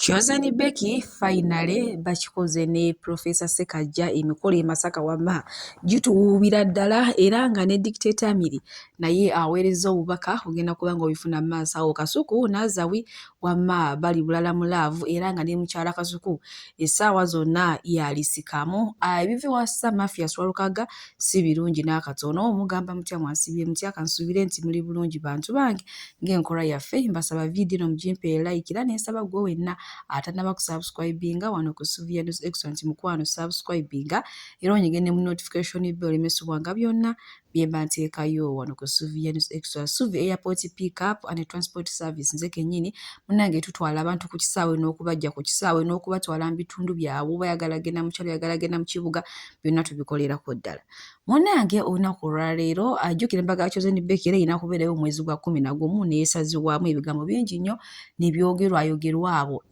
Chosen Becky finally bakikoze ne Professor Ssekaggya emikolo e Masaka wamma gituwuubira ddala era nga ne Dictator Amiri naye aweereza obubaka ogenda kuba nga obifuna mu maaso awo. Kasuku Nazawi wamma bali bulala mu laavu era nga ne mukyala Kasuku essaawa zonna yalisikamu. Ebiva wassa Mafia Swalukaga si birungi n'akatono. Mugamba mutya mwansibye mutya kansuubire nti muli bulungi bantu bange ng'enkola yaffe. Mbasaba vidiyo no mugimpe like era n'ensaba gwe wenna atanaba kusubscribinga wano ku Suvia News Excellence mukwano subscribinga era onyigene mu notification bell emesubwanga byonna byemba nteekayo wano ku Suvia News Excellence. Suvi Airport Pick Up and Transport Service nze kennyini munnange tutwala abantu ku kisaawe n'okubajja ku kisaawe n'okubatwala mu bitundu byabwe bayagala genda mu kyalo yagala genda mu kibuga byonna tubikolerako ddala. Munnange olunaku olwaleero ajjukira embaga ya Chosen Becky era erina kubeerayo omwezi gwa 11 neesazibwamu ebigambo bingi nnyo nebyogerwayogerwa abo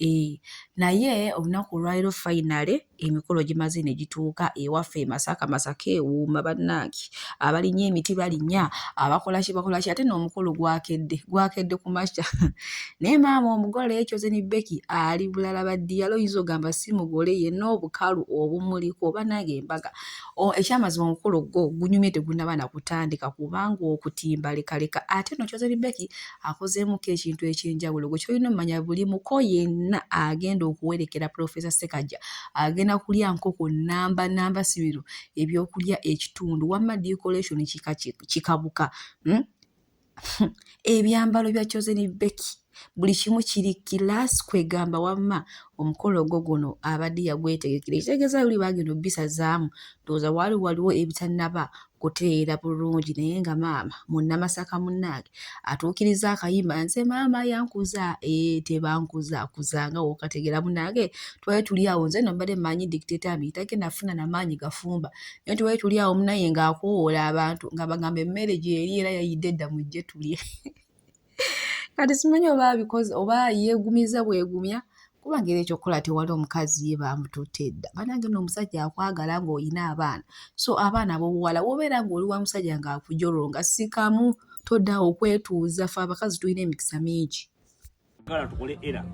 naye olunaku olwaleero finally emikolo gimaze ne gituuka ewaffe e Masaka ewuuma bannange abalinnya emiti balinnya abakola ki ate n'omukolo gwakedde ku makya naye maama omugole Chosen Becky ali bulala baddiyalo oyinza ogamba si mugole yenna obukalu obumuliko bannange embaga ekyamazima omukolo gwo gunyumye tegunnaba na kutandika kubanga okutimba lekaleka ate no Chosen Becky akozeemuko ekintu ekyenjawulo gwe kyolina omumanya buli muko yenna agenda okuwerekera Professor Ssekaggya agenda kulya nkoko namba sibiru ebyokulya ekitundu wamma decoration kikabuka ebyambalo bya Chosen Becky buli kimu kiri kilaasi kwegamba wamma omukolo gwo guno abadde yagwetegekera ekitegeeza luli bagenda obbisazaamu ndowooza waliwo ebitannaba kuteera bulungi naye nga maama munnamasaka munnange atuukiriza akayimba nze maama yankuza tebankuzakuzanga wokategera munnange twali tuli awo nze no mbadde mmanyi Dictator Amiri tagenda afuna n'amaanyi gafumba naye twali tuli awo munaye ng'akoola abantu nga bagamba emmere gyeri era yayidde dda mujje tulye kati simanyi oba abikoze oba yeegumiza bwegumya kubanga era ekyokukola tewali omukazi ye bamututte dda banange n'omusajja akwagala ng'olina abaana so abaana ab'obuwala wobeera ng'oli wa musajja ng'akujolonga sikamu toddaawo okwetuuza fe abakazi tulina emikisa mingi njagala tukole era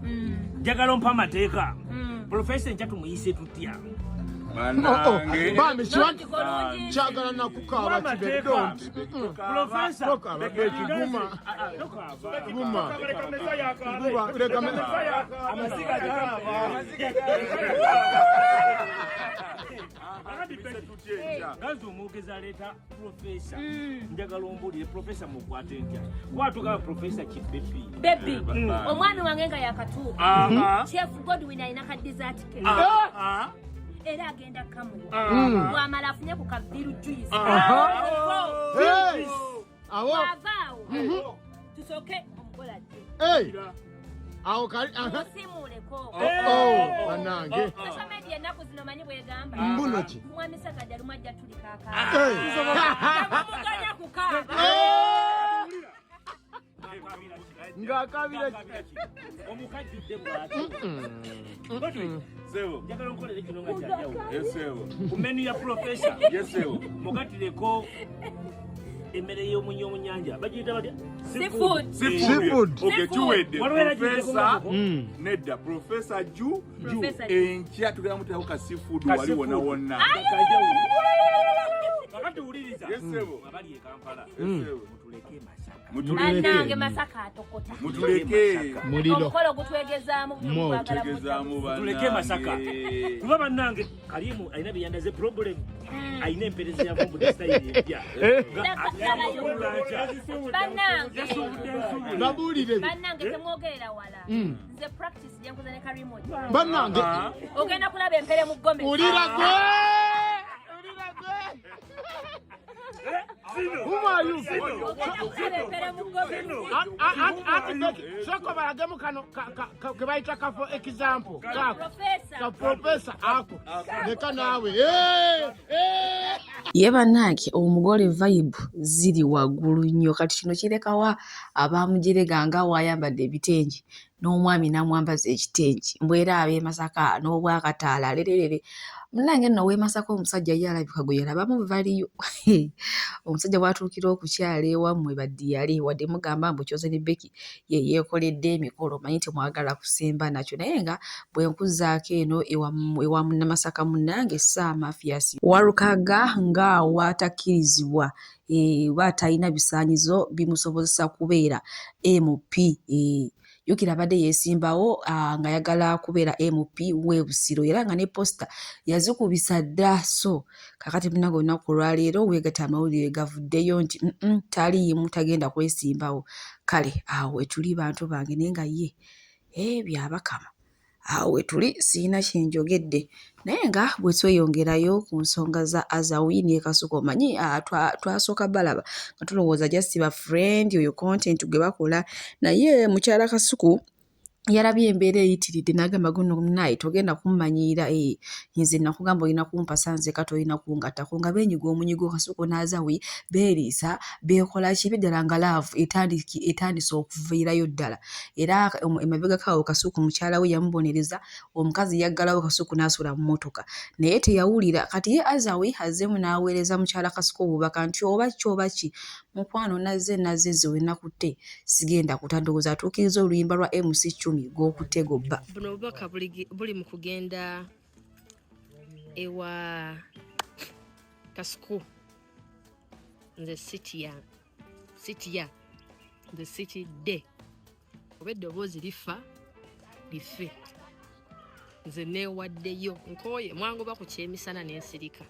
njagala ompa amateeka Professor enkya tumuyise tutya Bambi kyagala nakukaaba kibe don't Professor gazi omwogezi aleeta Professor njagala ombulire Professor mukwate ntya watugaa Professor Kibebi Bebi omwana wange nga yakatuuka Chef Godwin alina ka dessert cake era agenda kamuwa bwamala afunye ku kabiru juice avaawo tusooke omukola dde awo kali simuleko banange social media ennaku zino manyi bwegamba mbuno ki mwami Ssekaggya lumu ajja tulikaakamuganya kukaaba ng'akabira omukajjudde bwati Sewo njagala nkolere kino nga kyajjawo yesewo ku menu ya Professor yesewo mugatireko emmere y'omunnyo mu nnyanja bagiyita batya seafood okay kiwedde Professor nedda Professor Ju enkya tugenda muteekako ka seafood wali wonna wonna kakati wuliriza yesewo abali e Kampala yesewo mutuleke Masaka Annange Masaka atokota mutuleke muliro omukolo gutwegezaamu tuleke Masaka kuba bannange Kalimu alina byeyandaze problem alina empereza yavumbudde style empya bannange temwogerera wala nze practice gyenkoze ne Karimu bannange ogenda kulaba empere mu ggome ulira gwe Who are you? Soko balagemu kano kebayita kafo example ka Professor ako leka naawe ye bannange omugole vibe ziri waggulu nnyo kati kino kirekawa abamujerega nga wayambadde ebitengi n'omwami n'amwambaza ekitengi mbwera ab'e Masaka n'obwakataala lererere munnange nno w'e Masaka omusajja ye alabika gwe yalabamu baliyo omusajja bw'atuukira okukyala ewammwe baddiyale wadde mugamba mbu kyoze ne Becky ye yeekoledde emikolo manyi temwagala kusemba nakyo naye nga bwe nkuzzaako eno ewa Munnamasaka munnange Mafias Walukaga nga watakkirizibwa watalina bisaanyizo bimusobozesa kubeera MP Yukira abadde yeesimbawo nga yagala kubeera MP w'e Busiro era nga ne posta yazikubisa dda so kakati munnange olunaku olwaleero weegata amawulire gavuddeyo nti taliimu tagenda kwesimbawo kale awo wetuli bantu bange naye nga ye byabakama awo wetuli siina kyenjogedde naye nga bwe tweyongerayo ku nsonga za Azawi ne Kasuku omanyi twasooka balaba nga tulowooza just ba friend oyo content gwe bakola naye mukyala Kasuku yarabye embeera eyitiridde n'agamba guno naye togenda kummanyiira nze nakugamba olina kumpasa nze kati olina kungattako nga beenyiga omunyigo Kasuku n'Azawi beeriisa beekola kibi ddala nga laavu etandise okuviirayo ddala era emabegakaawo Kasuku mukyala we yamubonereza omukazi yaggalawo Kasuku n'asula mu mmotoka naye teyawulira kati ye Azawi azzeemu n'aweereza mukyala Kasuku obubaka nti oba ki mukwano nazze we nakutte sigenda kutandowooza atuukiriza oluyimba lwa MC10 gw'okutte gobba. Buno obubaka buli mu kugenda ewa Kasuku nze Sitiya nze Sitidde oba eddoboozi lifa life nze neewaddeyo nkooye mwangoba ku kyemisana n'ensirika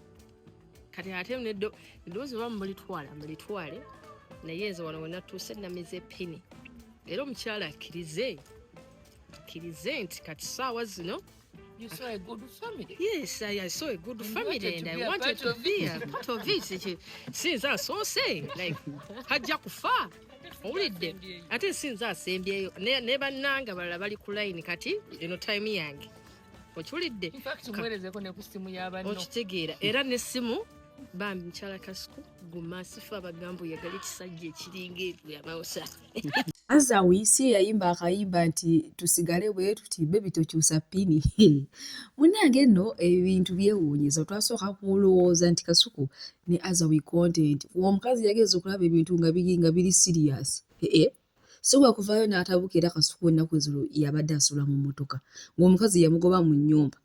kati ate eddoboozi oba mulitwale naye nze wano we natuuse namize epini era omukyala akkirize nti kati saawa zino You saw a good family. Yes, I saw a good family and I wanted to be a part of it. Since I saw say, like, hajja kufa. Owulidde. Ate since asembyeyo ne bannanga balala bali ku line kati eno time yange. Okiwulidde? In fact, mwerezeko ne ku simu y'abanno. Okitegeera. Era n'essimu bambi mukyala Kasuku gumasifu abagambo yagali kisajja ekiringa yamawusa. Azawi si yayimba akayimba nti tusigale bwe tutimbe bitokyusa pini. Munnange nno ebintu byewuunyiza twasooka kulowooza nti Kasuku ne Azawi content omukazi yageza okulaba ebintu nga biri serious. So wakuvaayo n'atabuka era Kasuku ennaku ezo yabadde asula mu mmotoka ng'omukazi yamugoba mu nnyumba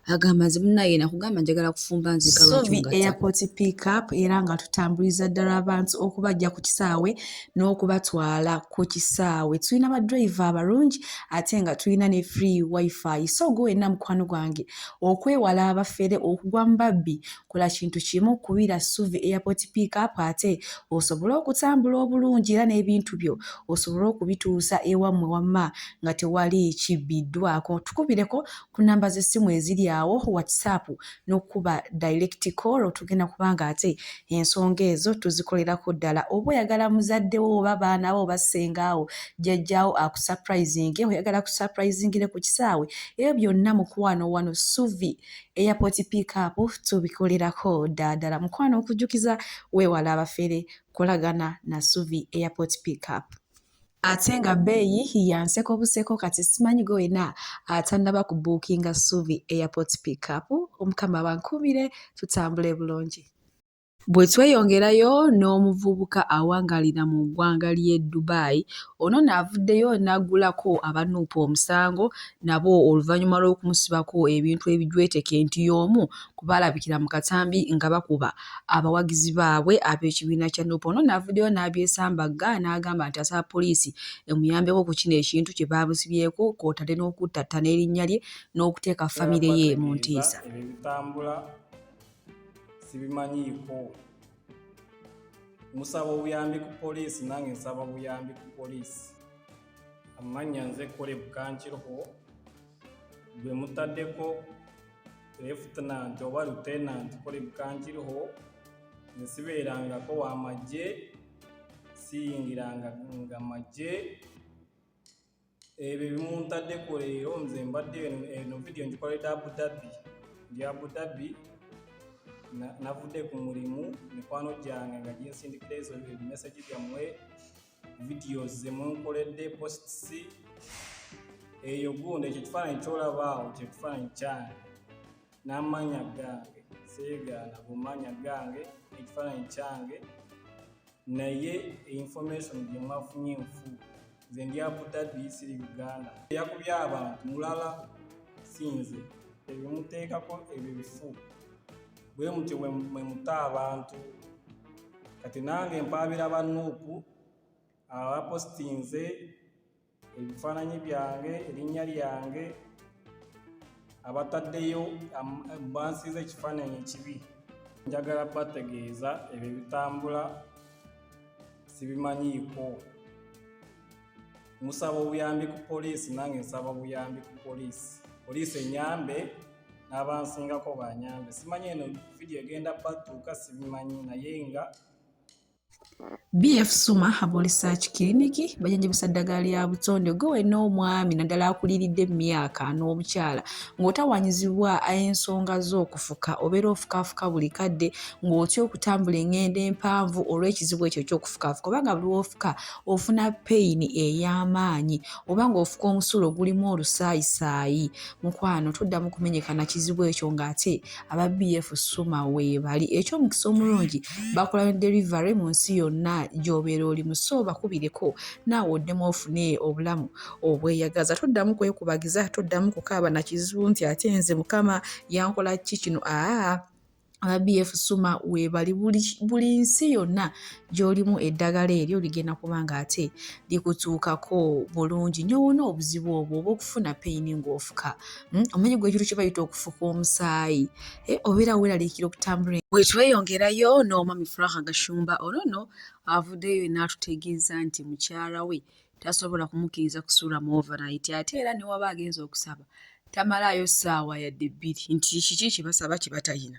agamba nze munnaye nakugamba njagala kufumba nzika lwachunga airport pick up era nga tutambuliza ddala abantu okubajja ku kisaawe n'okubatwala ku kisaawe tulina ba driver abalungi ate nga tulina ne free wifi so go enna mukwano gwange okwewala abafere okugwa mbabbi kola kintu kimu kubira Suvi airport pick up ate osobola okutambula obulungi era n'ebintu byo osobola okubituusa ewammwe wamma nga tewali kibiddwako tukubireko ku namba z'essimu eziri awo WhatsApp n'okuba direct call tugenda kubanga ate ensonga ezo tuzikolerako ddala oba oyagala muzaddewo oba baana bo basengaawo jjajjaawo akusurprising oyagala kusurprisingire ku kisaawe ebyo byonna mukwano wano Suvi airport pick up tubikolerako ddala mukwano okujjukiza weewala abafere kolagana na Suvi airport pick up. Ate nga bbeeyi yanseko buseko kati simanyi goyina atannaba ku bookinga Suvi airport pick up omukama bankubire tutambule bulungi. Bwe tweyongerayo n'omuvubuka awangalira mu ggwanga ly'e Dubai ono n'avuddeyo n'aggulako abanuupu omusango nabo oluvannyuma lw'okumusibako ebintu ebijweteke nti y'omu kubalabikira mu katambi nga bakuba abawagizi baabwe ab'ekibiina kya Nuupu. Ono n'avuddeyo n'abyesambagga n'agamba nti asaba poliisi emuyambeko ku kino ekintu kye baamusibyeko kw'otadde n'okuttatta n'erinnya lye n'okuteeka famire ye mu ntiisa. Sibimanyiiko musaba obuyambi ku poliisi nange nsaba buyambi ku poliisi amanya nze kole bukankiroho gwe mutaddeko lieutenant oba lieutenant kole bukankiroho nsibeerangako w'amagye siyingiranga nga magye ebyo bimuntaddeko leero nze mbadde eno vidiyo ngikoledde Abu Dhabi navudde ku mulimu mikwano gyange nga ginsindikira ezo message gyammwe videos ze munkoledde posts eyo gundi ekyo kifaananyi kyolabaawo kye kifaananyi kyange n'amanya gange seegaana bumanya gange ekifaananyi kyange naye information gye mwafunye enfu nze ndi Abu Dhabi siri Uganda yakubye abantu mulala sinze ebimuteekako ebyo bifu bwe mutyo mwe muta abantu kati nange mpaabira bannuupu abapostinze ebifaananyi byange erinnya lyange abataddeyo bansiiza ekifaananyi ekibi njagala bategeeza ebyo bitambula sibimanyiiko musaba obuyambi ku poliisi nange nsaba obuyambi ku poliisi enyambe n'abansingako banyambe simanyi eno vidiyo egenda batuuka sibimanyi naye nga BF Suma Herbal Research Clinic bajanjabisa ddagala lya butonde gwe n'omwami naddala akuliridde emyaka n'obukyala ng'otawanyizibwa ensonga z'okufuka obeera ofukaafuka buli kadde ng'otya okutambula engendo empanvu olw'ekizibu ekyo ky'okufukafuka obanga buli wofuka ofuna peyini ey'amaanyi oba ng'ofuka omusulo gulimu olusaayisaayi mukwano tuddamu kumenyekana kizibu ekyo ng'ate aba BF Suma weebali eky'omukisa omulungi bakola ne delivery mu nsi yonna gy'obeera oli muso bakubireko naawe oddemu ofune obulamu obweyagaza toddamu kwekubagiza toddamu kukaaba na kizibu nti ate nze mukama yankola ki kino aba BF Suma weebali buli nsi yonna gy'olimu eddagala eryo ligenda kubanga ate likutuukako bulungi nyowona obuzibu obwo oba okufuna peyini ng'ofuka omanyi gwe ekintu kye bayita okufuka omusaayi obeera weeraliikira okutambula bwe tweyongerayo n'omwami Furaha Gashumba ono avuddeyo n'atutegeeza nti mukyala we tasobola kumukkiriza kusuula mu overnight ate era ne waba agenza okusaba tamalaayo ssaawa yadde 2 nti kiki kye basaba kye batayina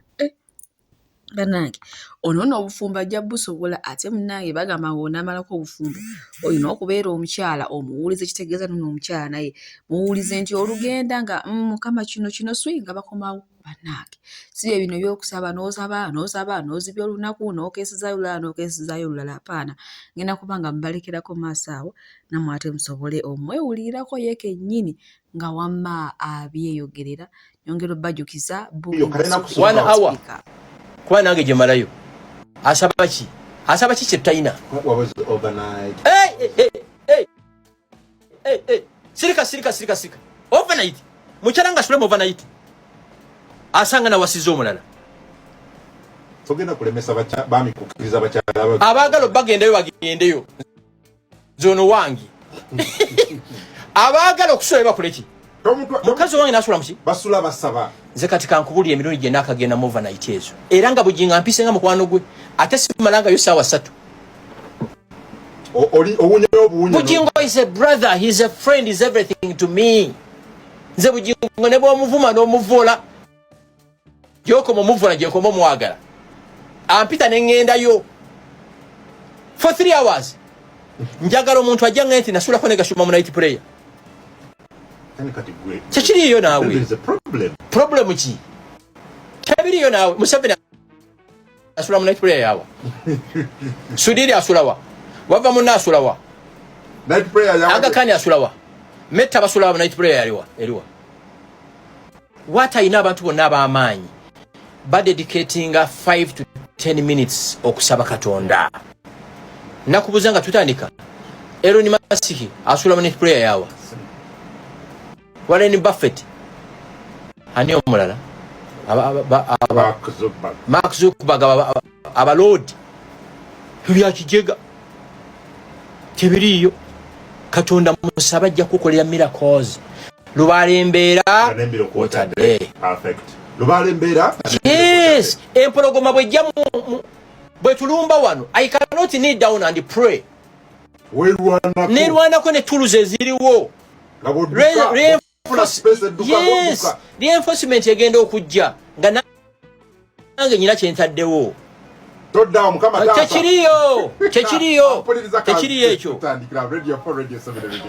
bannange ono obufumbo ajja busobola ate munnange bagamba ng'onaamalako obufumbo olina okubeera omukyala omuwulize kitegeeza nono omukyala naye muwulize nti olugenda nga mukama kino swinga bakomawo bannange si bino by'okusaba n'ozibya olunaku n'okeesezaayo olulala apaana ngenda kubanga mubalekerako maaso awo nammwe ate musobole omwewulirirako ye kennyini nga wamma abyeyogerera nyongera obbajukiza kuba nange gye malayo asaba ki kye tutayina sirika overnight mukyala nga asulamu overnight asanga nawasiza omulala togenda kulemesa baami kukkiriza bakyala abaagala bagendeyo zono wangi abaagala okusula bakuleki mukazi wange nasula muki basula basaba nze kati kankubulira emirundi gye naakagenda mu overnight ezo era nga bujinga mpise nga mukwano gwe ate simalangayo ssaawa 3 bujingo is a brother, he's a friend, is everything to me. Nze bujingo ne bw'omuvuma n'omuvola gy'okoma omuvula gy'okoma omwagala ampita ne ŋŋendayo for 3 hours njagala omuntu ajja nga nti nasulako ne Gashumba mu night prayer kyekiriyo naawe problem ki kyebiriyo naawe Museveni asula mu night prayer yawa Sudiri asulawa wava munna asulawa night prayer yawa Aga Khan asulawa Metta basulawa mu night prayer eriwa wataayina abantu bonna ab'amaanyi badedicating 5 to 10 minutes okusaba Katonda nakubuza nga tutandika Elon Musk asula mu night prayer yawa Warren Buffett ani omulala Mark Zuckerberg abalodi byakijega kibiriyo Katonda musaba ajja kukolera miracles lubalembeera perfect lubalembeera yes empologoma bwejja bwe tulumba wano I cannot kneel down and pray nerwanako ne tools eziriwo yes reinforcement egenda okujja nga nange nyina kyentaddewo todda mukama taata kyekiriyo ekyo Radio 4 Radio 7 Radio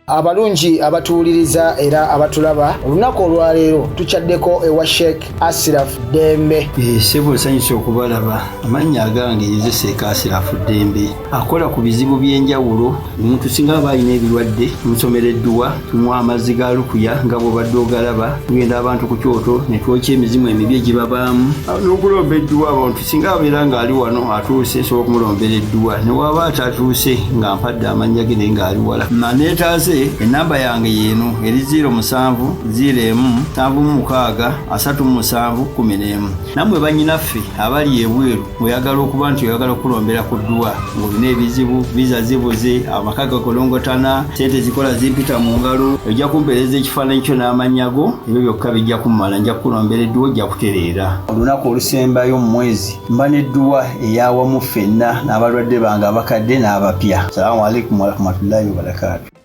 8 Abalungi abatuwuliriza era abatulaba olunaku olwaleero tukyaddeko ewa Sheikh Ashraf Dembe. Sebo nsanyusa okubalaba. Amannya agange Yeze Sheikh Ashraf Dembe akola ku bizibu by'enjawulo. Omuntu singa aba alina ebirwadde tumusomereddwa, tumuwa amazzi ga lukuya nga bw'obadde ogalaba, tugenda abantu ku kyoto ne twokya emizimu emibi egibabaamu n'okulomba edduwa. Abantu singa abeera ng'ali wano atuuse sobola okumulombera edduwa, ne waba atatuuse nga mpadde amannya ge naye ng'ali wala. Neetaase enamba yange yeeno eri 0701763711. Nammwe bannyinaffe abali ebweru oyagala okuba nti oyagala okulombera ku dduwa ng'olina ebizibu, viza zibuze, amaka gakolongotana, sente zikola zimpita mu ngalo, ojja kumpeereza ekifaananyi kyo n'amannya go, ebyo byokka bijja kummala. Nja kukulombera edduwa, ojja kutereera. Olunaku olusembayo mu mwezi mba n'edduwa ey'awamu ffenna n'abalwadde bange abakadde n'abapya. Salaamu alaikum warahmatullahi wabarakatuh.